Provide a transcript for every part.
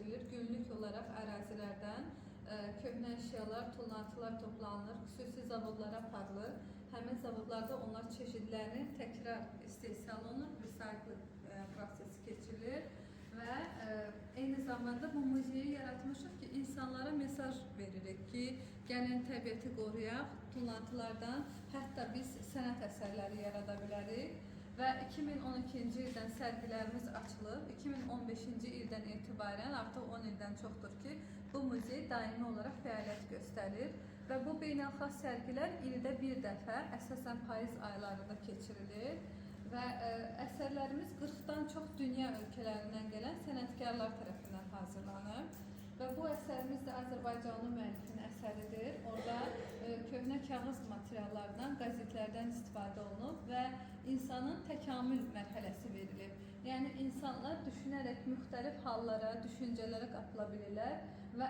keçirilir. Günlük olaraq ərazilərdən köhnə əşyalar, tullantılar toplanılır, xüsusi zavodlara aparılır. Həmin zavodlarda onlar çeşidlərini təkrar istehsal olunur, recycling prosesi keçirilir. Və eyni zamanda bu muzeyi yaratmışıq ki, insanlara mesaj veririk ki, gəlin təbiəti qoruyaq, tullantılardan hətta biz sənət əsərləri yarada bilərik. Və 2012-ci ildən sərgilərimiz açılıb, 2015-ci ildən etibarən artıq 10 ildən çoxdur ki, bu muzey daimi olaraq fəaliyyət göstərir. Və bu beynəlxalq sərgilər ildə bir dəfə, əsasən payız aylarında keçirilir. Və əsərlərimiz 40-dan çox dünya ölkələrindən gələn sənətkarlar tərəfindən hazırlanır. Və bu əsərimiz də Azərbaycanlı müəllifin əsəridir. Orada köhnə kağız materiallarından, qəzetlərdən istifadə olunub və insanın təkamül mərhələsi verilib. Yəni insanlar düşünərək müxtəlif hallara, düşüncələrə qapıla bilirlər və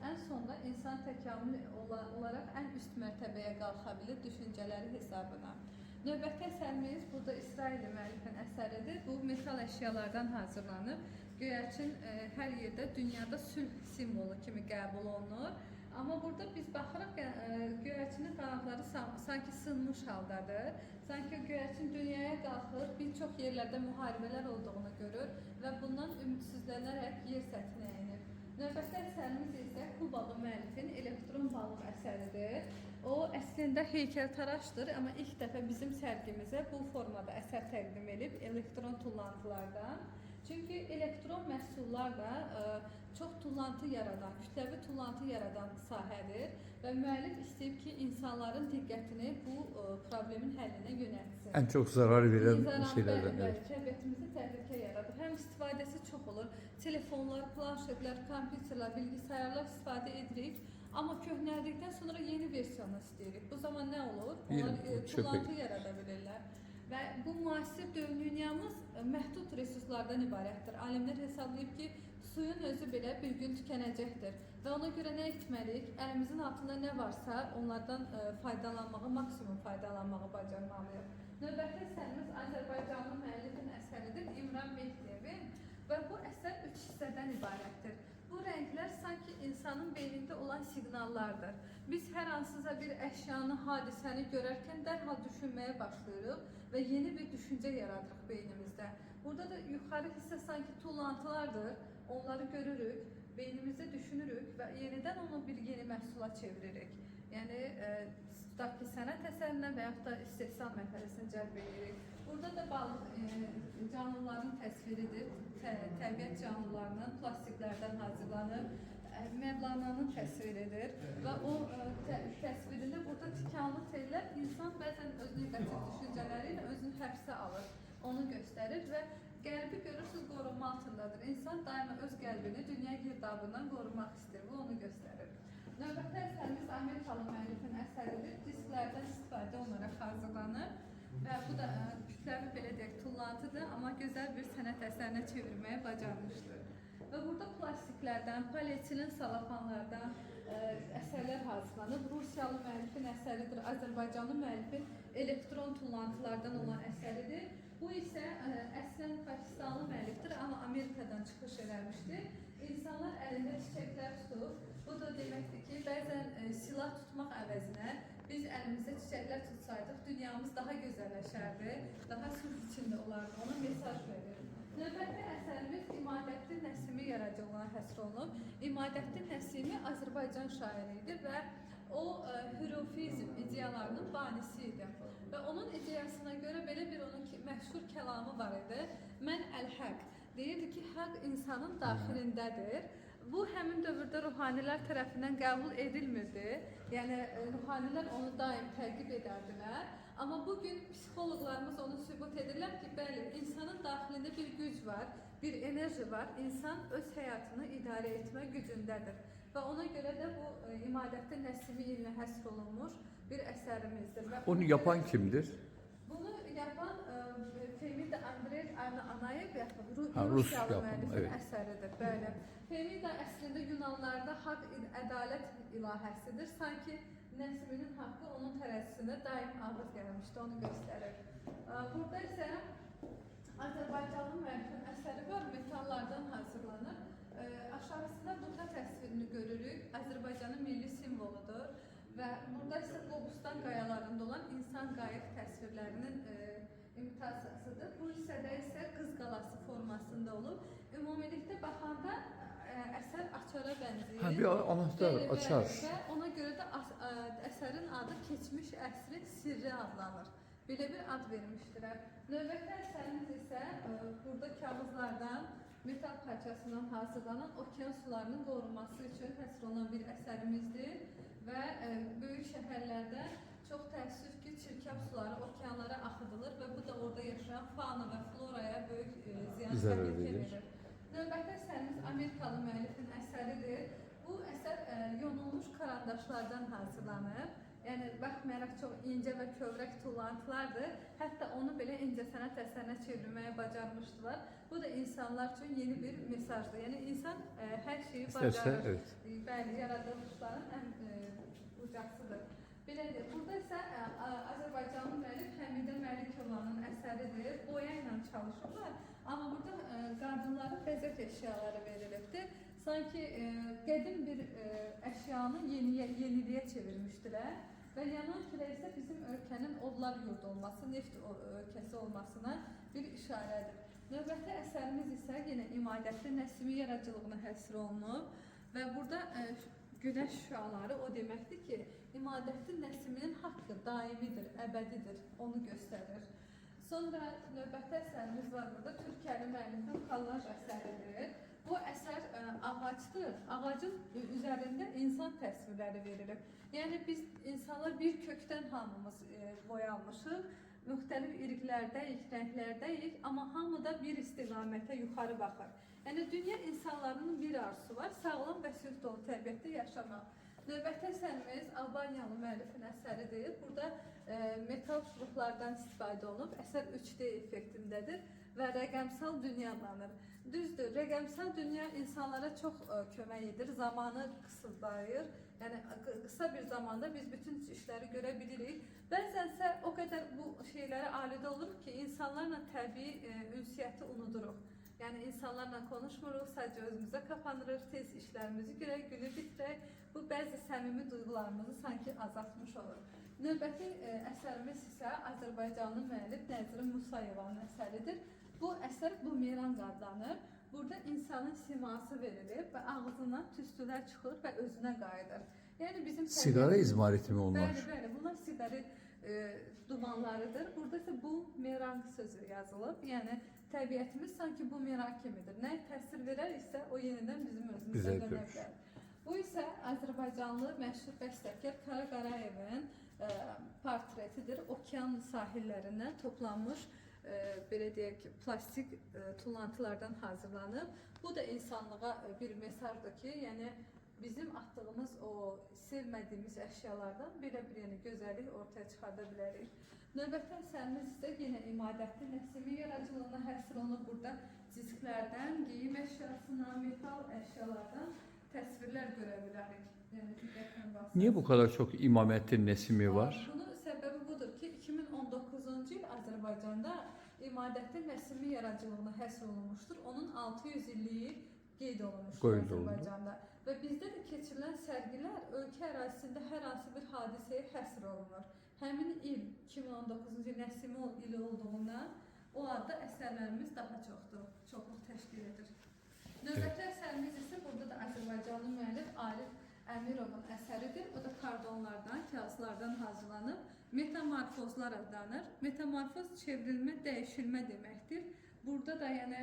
ən sonunda insan təkamül olaraq ən üst mərtəbəyə qalxa bilir düşüncələri hesabına. Növbəti əsərimiz burada İsrailli müəllifin əsəridir. Bu metal əşyalardan hazırlanıb. Göyərçin hər yerdə dünyada sülh simvolu kimi qəbul olunur. Amma burada biz baxırıq göyərçinin qanadları sanki sınmış haldadır. Sanki göyərçin dünyaya qalxır, bir çox yerlərdə müharibələr olduğunu görür və bundan ümidsizlənərək yer səthinə enir. Növbəti əsərimiz isə Kubalı müəllifin elektron balıq əsəridir. O əslində heykəltaraşdır, amma ilk dəfə bizim sərgimizə bu formada əsər təqdim edib elektron tullantılardan. Çünki elektron məhsullar da çox tullantı yaradan, kütləvi tullantı yaradan sahədir və müəllif istəyib ki, insanların diqqətini bu problemin həllinə yönəltsin. Ən çox zarar verən şeylərdən. Təbiətimizdə təhlükə yaradır. Həm istifadəsi çox olur. Telefonlar, planşetlər, kompüterlər, bilgisayarlar istifadə edirik. Amma köhnəldikdən sonra yeni versiyonu istəyirik. Bu zaman nə olur? Onlar tullantı yarada bilirlər. Və bu müasir dünyamız məhdud resurslardan ibarətdir. Alimlər hesablayıb ki, suyun özü belə bir gün tükənəcəkdir. Və ona görə nə etməliyik? Əlimizin altında nə varsa onlardan faydalanmağı, maksimum faydalanmağı bacarmalıyıq. Növbəti əsərimiz Azərbaycanlı müəllifin əsəridir, İmran Mehdiyevin. Və bu əsər 3 hissədən ibarətdir. Bu rənglər sanki insanın beynində olan siqnallardır. Biz hər hansısa bir əşyanı, hadisəni görərkən dərhal düşünməyə başlayırıq və yeni bir düşüncə yaradırıq beynimizdə. Burada da yuxarı hissə sanki tullantılardır. Onları görürük, beynimizdə düşünürük və yenidən onu bir yeni məhsula çeviririk. Yəni, tutaq ki, sənət əsərinə və yaxud da istehsal mərhələsini cəlb edirik. Burada da balıq canlıların təsviridir. Təbiət canlılarının plastiklərdən hazırlanır. Mevlana'nın təsviridir və o təsvirində burada tikanlı tellər insan bəzən öz negativ düşüncələri ilə özünü həbsə alır, onu göstərir və qəlbi görürsünüz qorunma altındadır. İnsan daima öz qəlbini dünya girdabından qorumaq istəyir, bu onu göstərir. Növbəti əsərimiz Amerikalı müəllifin əsəridir. Disklərdən istifadə olunaraq hazırlanır və bu da kütləvi belə deyək tullantıdır, amma gözəl bir sənət əsərinə çevirməyə bacarmışdır. Və burada plastiklərdən, polietilin salafanlardan əsərlər hazırlanıb. Rusiyalı müəllifin əsəridir, Azərbaycanlı müəllifin elektron tullantılardan olan əsəridir. Bu isə əslən Pakistanlı müəllifdir, amma Amerikadan çıxış eləmişdir. İnsanlar əlində çiçəklər tutub. Bu da deməkdir ki, bəzən silah tutmaq əvəzinə biz əlimizdə çiçəklər tutsaydıq, dünyamız daha gözəlləşərdi, daha sülh içində olardı, ona mesaj verir. Növbəti əsərimiz İmadəddin Nəsimi yaradıcılığına həsr olunub. İmadəddin Nəsimi Azərbaycan şairidir və o hürufizm ideyalarının banisi idi. Və onun ideyasına görə belə bir onun məşhur kəlamı var idi. Mən əl-həq. Deyirdi ki, haqq insanın daxilindədir. Bu, həmin dövrdə ruhanilər tərəfindən qəbul edilmirdi. Yəni, ruhanilər onu daim təqib edərdilər. Amma bugün psixoloqlarımız onu sübut edirlər ki, bəli, insanın daxilində bir güc var, bir enerji var. İnsan öz həyatını idarə etmə gücündədir. Və ona görə də bu İmadəddin Nəsimi ilə həsr olunmuş bir əsərimizdir. Onu yapan kimdir? Bunu yapan Femida Anayev Rus Rusiyalı müəllifin əsəridir. Bəli. Femida əslində Yunanlarda haqq, ədalət ilahəsidir. Sanki Nəsiminin haqqı onun tərəzisində daim ağır gəlmişdi, onu göstərir. Burada isə Azərbaycanlı müəllifin əsəri var, metallardan hazırlanır. Aşağı görürük. Azərbaycanın milli simvoludur və burada isə Qobustan qayalarında olan insan qayıq təsvirlərinin imitasiyasıdır. Bu hissədə isə Qız qalası formasında olub. Ümumilikdə baxanda əsər açara bənzəyir. Ha, bir anahtar, açar. Və ona görə də əsərin adı keçmiş əsrin sirri adlanır. Belə bir ad vermişdirlər. Növbəti əsərimiz isə burada kağızlardan, metal parçasından hazırlanan okean sularının qorunması üçün həsr olunan bir əsərimizdir və böyük şəhərlərdə çox təəssüf ki, çirkab suları okeanlara axıdılır və bu da orada yaşayan fauna və floraya böyük ziyan verir. Növbəti əsərimiz Amerikalı müəllifin əsəridir. Bu əsər yonulmuş karandaşlardan hazırlanır. Yəni, baxmayaraq çox incə və kövrək tullantılardır. Hətta onu belə incəsənət əsərinə çevirməyə bacarmışdılar. Bu da insanlar üçün yeni bir mesajdır. Yəni, insan hər şeyi bacarır. Bəli, yaradılmışların ən ucaqsıdır. Belədir. Burada isə Azərbaycanlı müəllif Həmidə Məlikovanın əsəridir. Boya ilə çalışırlar. Amma burada qadınların bəzək əşyaları verilibdir. Sanki qədim bir əşyanı yeniliyə çevirmişdilər və yanan külə isə bizim ölkənin odlar yurdu olması, neft ölkəsi olmasına bir işarədir. Növbəti əsərimiz isə yenə İmadətli Nəsimi yaradıcılığına həsr olunub və burada günəş şüaları o deməkdir ki, İmadətli Nəsiminin haqqı daimidir, əbədidir, onu göstərir. Sonra növbəti əsərimiz var burada, Türkiyəli müəllifin Kallaj əsəridir. Bu əsər ağacdır. Ağacın üzərində insan təsvirləri verilib. Yəni biz insanlar bir kökdən hamımız boyanmışıq. Müxtəlif irqlərdəyik, rənglərdəyik, amma hamı da bir istiqamətə yuxarı baxır. Yəni dünya insanlarının bir arzusu var, sağlam və sülh dolu təbiətdə yaşamaq. Növbəti əsərimiz Albaniyalı müəllifin əsəridir. Burada metal çubuqlardan istifadə olunub. Əsər 3D effektindədir və rəqəmsal dünya adlanır. Düzdür, rəqəmsal dünya insanlara çox kömək edir, zamanı qısıtlayır. Yəni, qısa bir zamanda biz bütün işləri görə bilirik. Bəzənsə o qədər bu şeylərə alidə oluruq ki, insanlarla təbii ünsiyyəti unuduruq. Yəni, insanlarla konuşmuruq, sadəcə özümüzə kapanırıq, tez işlərimizi görək, günü bitirək. Bu, bəzi səmimi duyğularımızı sanki azaltmış olur. Növbəti əsərimiz isə Azərbaycanlı müəllif Nəzrin Musayevanın əsəridir. Bu əsər bumerang adlanır. Burada insanın siması verilib və ağzından tüstülər çıxır və özünə qayıdır. Yəni bizim sigara izmariti mi onlar? Bəli, bunlar siqaret dumanlarıdır. Burada isə bumerang sözü yazılıb. Yəni təbiətimiz sanki bumerang kimidir. Nə təsir verərsə o yenidən bizim özümüzə dönə bilər. Bu isə Azərbaycanlı məşhur bəstəkar Kara Qarayevin portretidir. Okean sahillərindən toplanmış belə deyək ki, plastik tullantılardan hazırlanıb. Bu da insanlığa bir mesajdır ki, yəni bizim atdığımız o sevmədiyimiz əşyalardan belə bir gözəllik ortaya çıxarda bilərik. Növbəti əsərimiz isə yenə İmadətli Nəsimi yaradıcılığına həsr olunub. Burada disklərdən, geyim əşyasından, metal əşyalardan təsvirlər görə bilərik. Niyə bu kadar çok İmadətli Nəsimi var? Bunun səbəbi budur ki, 2019-cu il Azərbaycanda İmadətli Nəsimi yaradıcılığına həsr olunmuşdur. Onun 600 illiyi qeyd olunmuşdur Azərbaycanda. Və bizdə də keçirilən sərgilər ölkə ərazisində hər hansı bir hadisəyə həsr olunur. Həmin il 2019-cu il Nəsimi ili olduğundan o adda əsərlərimiz daha çoxluq təşkil edir. Növbəti əsərimiz isə burada da Azərbaycanlı müəllif Arif Əmirovun əsəridir. O da kardonlardan, kağızlardan hazırlanıb. Metamorfozlar adlanır. Metamorfoz çevrilmə, dəyişilmə deməkdir. Burada da yəni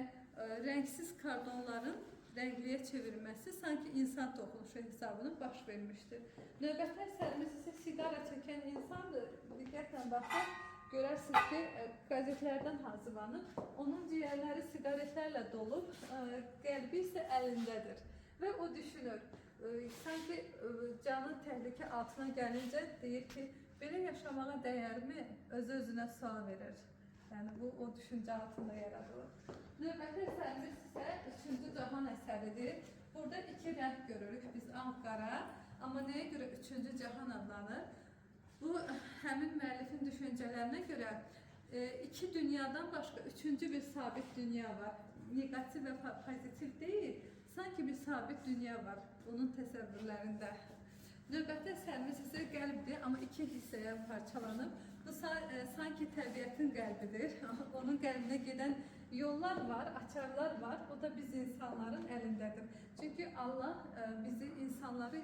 rəngsiz kardonların rəngliyə çevirməsi sanki insan toxunuşu hesabını baş vermişdir. Növbəti əsərimiz isə sigara çəkən insandır. Diqqətlə baxın, görərsiniz ki, qəzetlərdən hazırlanıb. Onun ciyərləri siqaretlərlə dolub, qəlbi isə əlindədir. Və o düşünür. Sanki canı təhlükə altına gəlincə deyir ki, belə yaşamağa dəyərmi? Özü-özünə sual verir. Yəni, bu o düşüncə altında yaradılır. Növbəti əsərimiz isə 3-cü cahan əsəridir. Burada iki rəng görürük biz, ağ-qara. Amma nəyə görə 3-cü cahan adlanır? Bu, həmin müəllifin düşüncələrinə görə iki dünyadan başqa üçüncü bir sabit dünya var. Negativ və pozitiv deyil. Sanki bir sabit dünya var onun təsəvvürlərində. Növbəti əsərimiz isə qəlbdir, amma iki hissəyə parçalanıb. Bu sanki təbiətin qəlbidir. Onun qəlbinə gedən yollar var, açarlar var. O da biz insanların əlindədir. Çünki Allah bizi insanları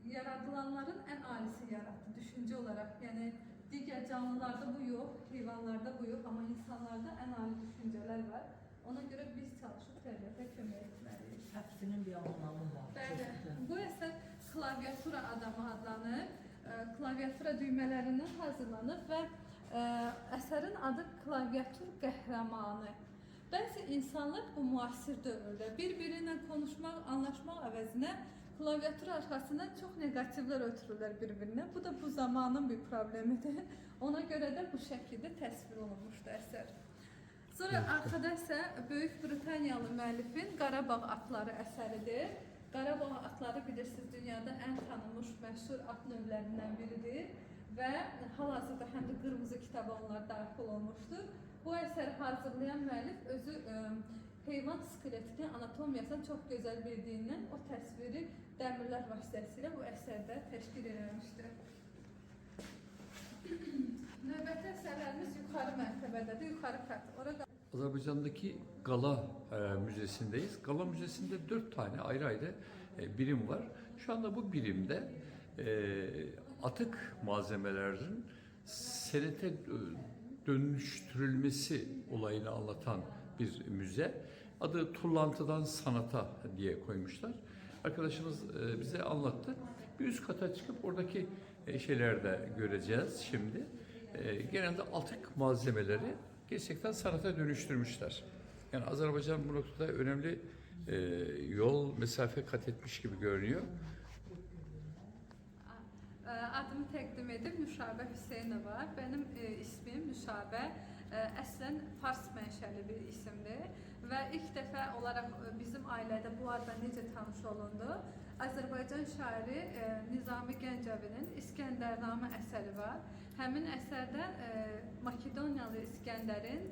yaradılanların ən alisi yarattı, düşüncə olaraq. Yəni digər canlılarda bu yox, heyvanlarda bu yox, amma insanlarda ən ali düşüncələr var. Ona görə biz çalışıb təbiətə kömək etməliyik. Hepsinin bir anlamı var. Bəli, Çok güzel. bu əsər klaviatura adamı adlanır. Klaviatura düymələrindən hazırlanıb və əsərin adı klaviatur qəhrəmanı. Bəzi insanlar bu müasir dövrdə bir-birinlə konuşmaq, anlaşmaq əvəzinə klaviatura arxasından çox negativlər ötürürlər bir-birinə. Bu da bu zamanın bir problemidir. Ona görə də bu şəkildə təsvir olunmuşdu əsər. Sonra arxada isə Böyük Britaniyalı müəllifin Qarabağ atları əsəridir. Qarabağ atları bilirsiniz, dünyada ən tanınmış məşhur at növlərindən biridir və hal-hazırda həm də qırmızı kitaba onlar daxil olmuşdur. Bu əsəri hazırlayan müəllif özü heyvan skeletinin anatomiyasını çox gözəl bildiyindən o təsviri dəmirlər vasitəsilə bu əsərdə təşkil edilmişdir. Növbəti əsərlərimiz yuxarı mərtəbədədir, yuxarı kat. Orada Azerbaycan'daki Gala Müzesi'ndeyiz. Gala Müzesi'nde 4 tane ayrı ayrı birim var. Şu anda bu birimde atık malzemelerin senete dönüştürülmesi olayını anlatan bir müze. Adı Tullantıdan Sanata diye koymuşlar. Arkadaşımız bize anlattı. Bir üst kata çıkıp oradaki şeyleri de göreceğiz şimdi. Genelde atık malzemeleri gerçekten sanata dönüştürmüşler. Yani Azerbaycan bu noktada önemli yol, mesafe kat etmiş gibi görünüyor. adımı təqdim edib Nüşabə Hüseynova. Benim ismim Nüşabə. Əslən Fars mənşəli bir isimdir və ilk dəfə olaraq bizim ailədə bu adla necə tanış olundu? Azərbaycan şairi Nizami Gəncəvinin İskəndərnamə əsəri var. Həmin əsərdə Makedoniyalı İskəndərin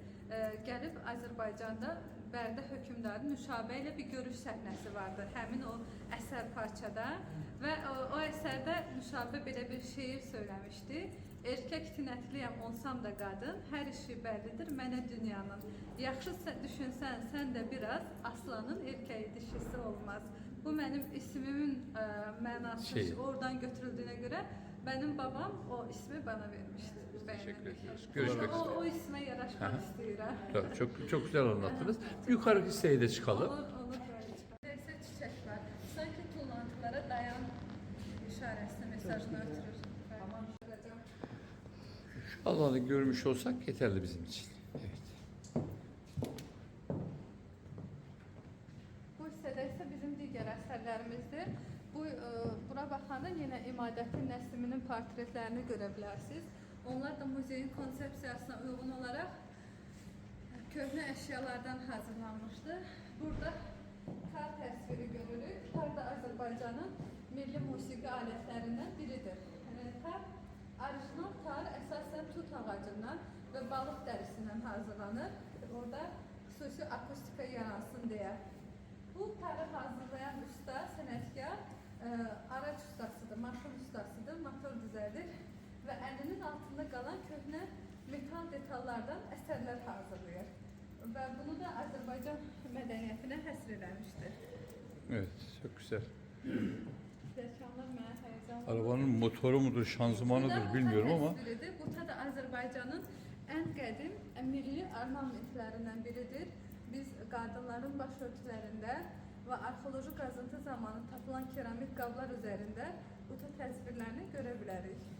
gəlib Azərbaycanda Bərdə hökmdarı Nüşabə ilə bir görüş səhnəsi vardı. Həmin o əsər parçada və o əsərdə Nüşabə belə bir şeir söyləmişdi. Erkək tinətliyəm, olsam da qadın, hər işi bəllidir mənə dünyanın. Yaxşı düşünsən, sən də biraz aslanın erkəyi dişisi olmaz. Bu mənim ismimin mənası oradan götürüldüyünə görə benim babam o ismi bana vermişti. Teşekkür ediyoruz. Görüşmek üzere. O isme yaraşmak istiyorum. Tabii, çok güzel anlattınız. Yukarı hisseye de çıkalım. Olur böyle çıkalım. Neyse çiçek var. Sanki tullantılara dayan işaresi mesajını ötürür. Tamam. Şu alanı görmüş olsak yeterli bizim için. Evet. Bu hissədə isə bizim digər əsərlərimizdir. Bura baxanda yenə İmadəddin Nəsiminin portretlərini görə bilərsiniz. Onlar da muzeyin konsepsiyasına uyğun olaraq köhnə əşyalardan hazırlanmışdır. Burada kar təsviri görürük. Kar da Azərbaycanın milli musiqi alətlərindən biridir. Kar, orijinal kar əsasən tut ağacından və balıq dərisindən hazırlanır. Orada xüsusi akustika yaransın deyə. Bu karı hazırlayan usta, sənətkar araç ustasıdır, maşın ustasıdır, motor düzəldir və əlinin altında qalan köhnə metal detallardan əsərlər hazırlayır. Və bunu da Azərbaycan mədəniyyətinə həsr eləmişdir. Evet, çok güzel. Rəssamlar mənə həyəcanlı. Arabanın motoru mudur, şanzımanıdır bilmiyorum ama. Bu da Azərbaycanın ən qədim milli ornamentlərindən biridir. Biz qadınların başörtülərində və arxeoloji qazıntı zamanı tapılan keramik qablar üzərində bu təsvirlərini görə bilərik.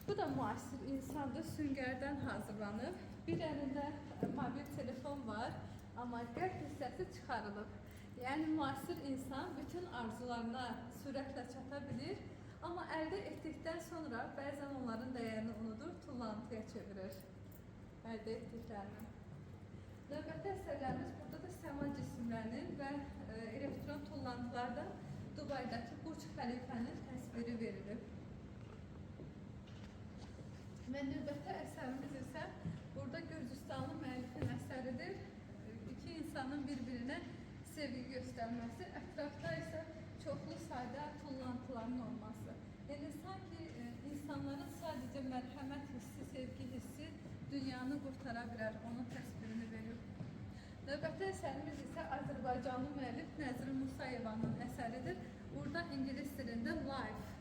Bu da müasir insandır, süngərdən hazırlanıb. Bir əlində mobil telefon var, amma qəlb hissəsi çıxarılıb. Yəni müasir insan bütün arzularına sürətlə çata bilir, amma əldə etdikdən sonra bəzən onların dəyərini unudur, tullantıya çevirir əldə etdiklərini. Növbəti əsərlərimiz burada da səma cisimlərinin və elektron tullantılarda Dubaydakı Burç Xəlifənin təsviri verilib. Və növbəti əsərimiz isə burada Gürcüstanlı müəllifin əsəridir. İki insanın bir-birinə sevgi göstərməsi, ətrafda isə çoxlu sayda tullantıların olması. Yəni sanki insanların sadəcə mərhəmət hissi, sevgi hissi dünyanı qurtara bilər, onun təsvirini verir. Növbəti əsərimiz isə Azərbaycanlı müəllif Nəzrin Musayevanın əsəridir. Burada ingilis dilində life,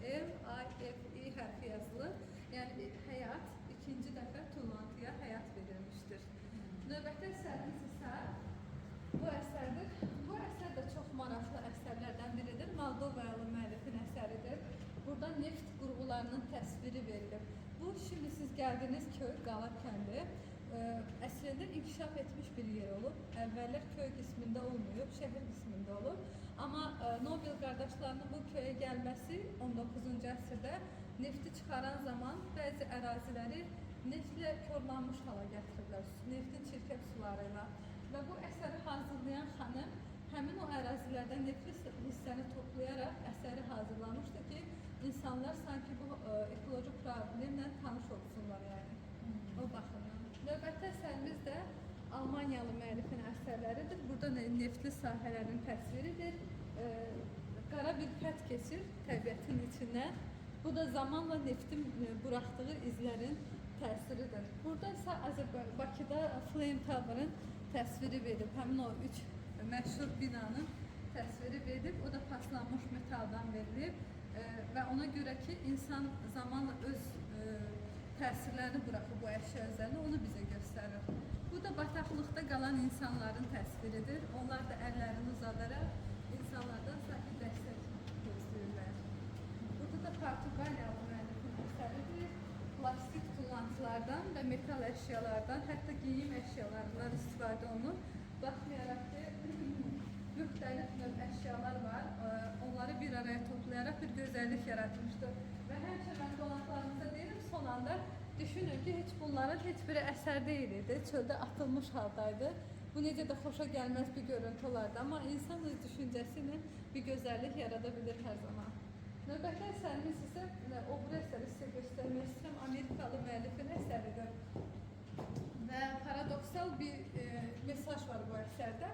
L-I-F-E hərfi yazılır. Yəni həyat ikinci dəfə tullantıya həyat verilmişdir. Növbəti əsərimiz isə bu əsərdir. Bu əsər də çox maraqlı əsərlərdən biridir. Moldovalı müəllifin əsəridir. Burada neft qurğularının təsviri verilir. Bu, şimdi siz gəldiyiniz köy Qala kəndi. Əslində inkişaf etmiş bir yer olub. Əvvəllər köy qismində olmayıb, şəhər qismində olub. Amma Nobel qardaşlarının bu köyə gəlməsi 19-cu əsrdə nefti çıxaran zaman bəzi əraziləri neftlə korlanmış hala gətiriblər, neftin çirkəb sularıyla. Və bu əsəri hazırlayan xanım həmin o ərazilərdən neftli hissəni toplayaraq əsəri hazırlamışdı ki, insanlar sanki bu ekoloji problemlə tanış olsunlar yəni. O baxımdan. Növbəti əsərimiz də Almaniyalı müəllifin əsərləridir. Burada neftli sahələrin təsviridir. Qara bir xət keçir təbiətin içindən. Bu da zamanla neftin buraxdığı izlərin təsiridir. Burada isə Bakıda Flame Tower-ın təsviri verib. Həmin o 3 məşhur binanın təsviri verib. O da paslanmış metaldan verilib. Və ona görə ki, insan zamanla öz təsirlərini buraxıb bu əşya üzərinə, onu bizə göstərir. Bu da bataqlıqda qalan insanların təsviridir. Onlar da əllərini uzadaraq insanlardan sanki dəstək gözləyirlər. Burada da Portuqaliyalı müəllifin əsəridir. Plastik tullantılardan və metal əşyalardan, hətta geyim əşyalarından istifadə olunur. Baxmayaraq ki, müxtəlif növ əşyalar var. Onları bir araya toplayaraq bir gözəllik yaratmışdır. Və həmişə mən qonaqlarımıza deyirəm, son anda düşünün ki, heç bunların heç biri əsər deyildi, çöldə atılmış haldaydı. Bu necə də xoşa gəlməz bir görüntü olardı, amma insan öz düşüncəsi ilə bir gözəllik yarada bilir hər zaman. Növbəti əsərimiz isə, o bu əsəri sizə göstərmək istəyirəm, Amerikalı müəllifin əsəridir. Və paradoksal bir mesaj var bu əsərdə.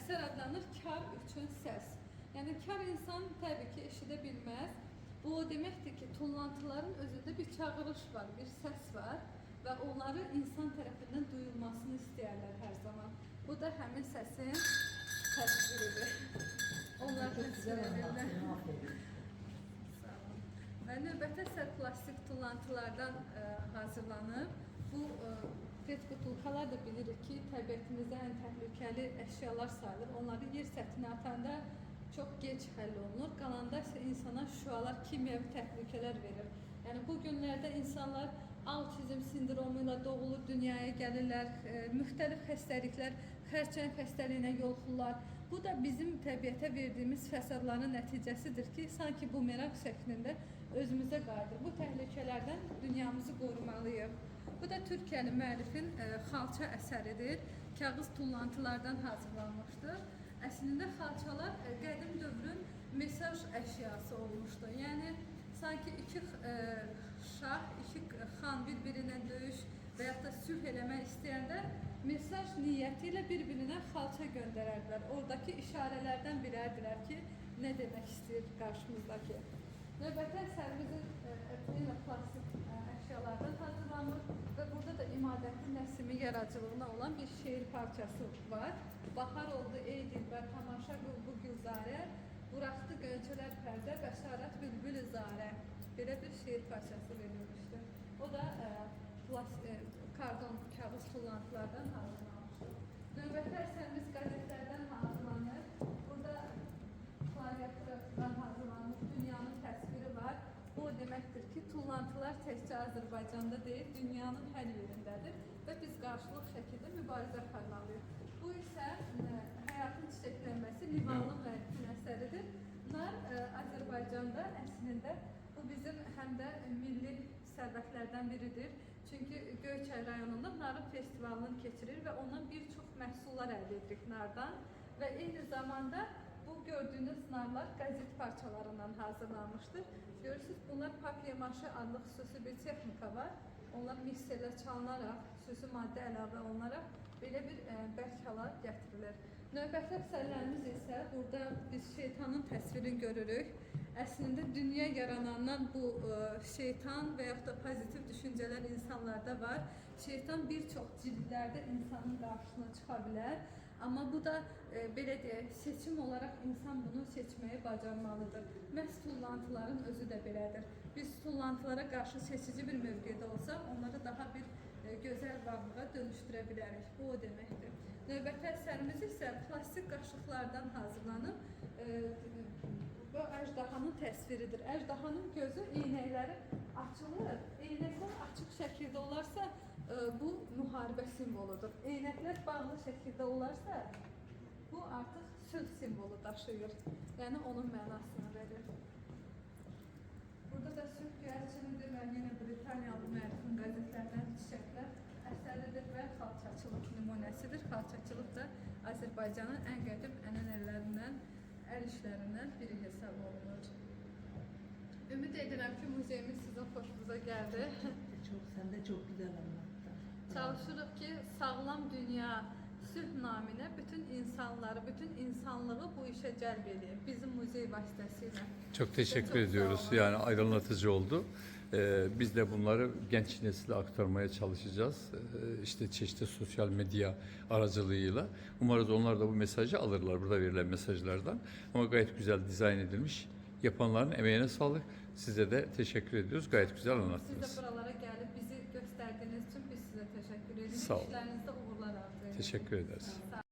Əsər adlanır Kar üçün səs. Yəni, kar insan təbii ki, eşidə bilməz. Bu o deməkdir ki, tullantıların özündə bir çağırış var, bir səs var və onları insan tərəfindən duyulmasını istəyərlər hər zaman. Bu da həmin səsin təsviridir. Onlar təsvir edirlər. Və növbəti əsər plastik tullantılardan hazırlanıb. Bu PET butulkalar da bilirik ki, təbiətimizdə ən təhlükəli əşyalar sayılır. Onları yer səthinə atanda çox gec həll olunur. Qalanda isə insana şüalar, kimyəvi təhlükələr verir. Yəni bu günlərdə insanlar autizm sindromu ilə doğulur, dünyaya gəlirlər, müxtəlif xəstəliklər, xərçəng xəstəliyinə yoluxurlar. Bu da bizim təbiətə verdiyimiz fəsadların nəticəsidir ki, sanki bumerang şəklində özümüzə qayıdır. Bu təhlükələrdən dünyamızı qorumalıyıq. Bu da Türkiyəli müəllifin xalça əsəridir. Kağız tullantılardan hazırlanmışdır. Əslində xalçalar qədim dövrün mesaj əşyası olmuşdu. Yəni sanki iki şah, iki xan bir-birinə döyüş və ya da sülh eləmək istəyəndə mesaj niyyəti ilə bir-birinə xalça göndərərdilər. Oradakı işarələrdən bilərdilər ki, nə demək istəyir qarşımızdakı. Növbəti əsərimizin plastik əşyalardan hazırlanmış və burada da İmadəddin Nəsimin yaradıcılığına olan bir şeir parçası var. Bahar oldu ey dilbər, tamaşa qıldı gülzarə, buraxdı gönçələr pərdə, bəşarət bülbül-i zarə. Belə bir şeir parçası verilmişdir. O da kağız tullantılardan hazırlanmışdır. Növbəti əsərimiz qəzetlərdən hazırlanır. Burada klaviaturadan hazırlanmış dünyanın təsviri var. Bu deməkdir ki, tullantılar təkcə Azərbaycanda deyil, dünyanın hər yerindədir və biz qarşılıq şəkildə mübarizə aparmalıyıq. Bu isə həyatın çiçəklənməsi Livanlı müəllifin əsəridir. Nar Azərbaycanda əslində bu bizim həm də milli sərvətlərdən biridir. Çünki Göyçay rayonunda narın festivalını keçirir və ondan bir çox məhsullar əldə edirik nardan və eyni zamanda bu gördüyünüz narlar qəzet parçalarından hazırlanmışdır. Görürsünüz, bunlar papiye-maşe adlı xüsusi bir texnika var. Onlar mikserlə çalınaraq, xüsusi maddə əlavə olunaraq belə bir bərk hala gətirilir. Növbəti əsərlərimiz isə burada biz şeytanın təsvirini görürük. Əslində dünya yaranandan bu şeytan və yaxud da pozitiv düşüncələr insanlarda var. Şeytan bir çox cildlərdə insanın qarşısına çıxa bilər. Amma bu da belə deyək, seçim olaraq insan bunu seçməyi bacarmalıdır. Məhz tullantıların özü də belədir. Biz tullantılara qarşı seçici bir mövqedə olsaq, onları daha bir gözəl varlığa dönüşdürə bilərik. Bu o deməkdir. Növbəti əsərimiz isə plastik qaşıqlardan hazırlanıb. Bu əjdahanın təsviridir. Əjdahanın gözü, eynəkləri açılır. Eynəklər açıq şəkildə olarsa, bu müharibə simvoludur. Eynəklər bağlı şəkildə olarsa, bu artıq sülh simvolu daşıyır. Yəni onun mənasını verir. Burada da sülh gərçinidir və yenə Britaniyalı müəllifin qəzetlərdən çiçəklər əsəridir və xalçaçılıq nümunəsidir. Xalçaçılıq da Azərbaycanın ən qədim ənənələrindən, əl işlərindən biri hesab olunur. Ümid edirəm ki, muzeyimiz sizin xoşunuza gəldi. Sen de çok güzel anlattın. Çalışırıq ki, sağlam dünya sülh naminə bütün insanları, bütün insanlığı bu işe cəlb edeyim. Bizim muzey vasitəsilə. Çok teşekkür Çok sağ ediyoruz. olun. Yani aydınlatıcı oldu. Biz de bunları genç nesile aktarmaya çalışacağız. İşte çeşitli sosyal medya aracılığıyla. Umarız onlar da bu mesajı alırlar burada verilen mesajlardan. Ama gayet güzel dizayn edilmiş. Yapanların emeğine sağlık. Size de teşekkür ediyoruz. Gayet güzel Siz anlattınız. de buralara gəlib bizi göstərdiyiniz üçün biz sizə təşəkkür edirik. Sağ olun. İşlərinizdə uğurlar arzu edirik. Teşekkür ederiz. Sağ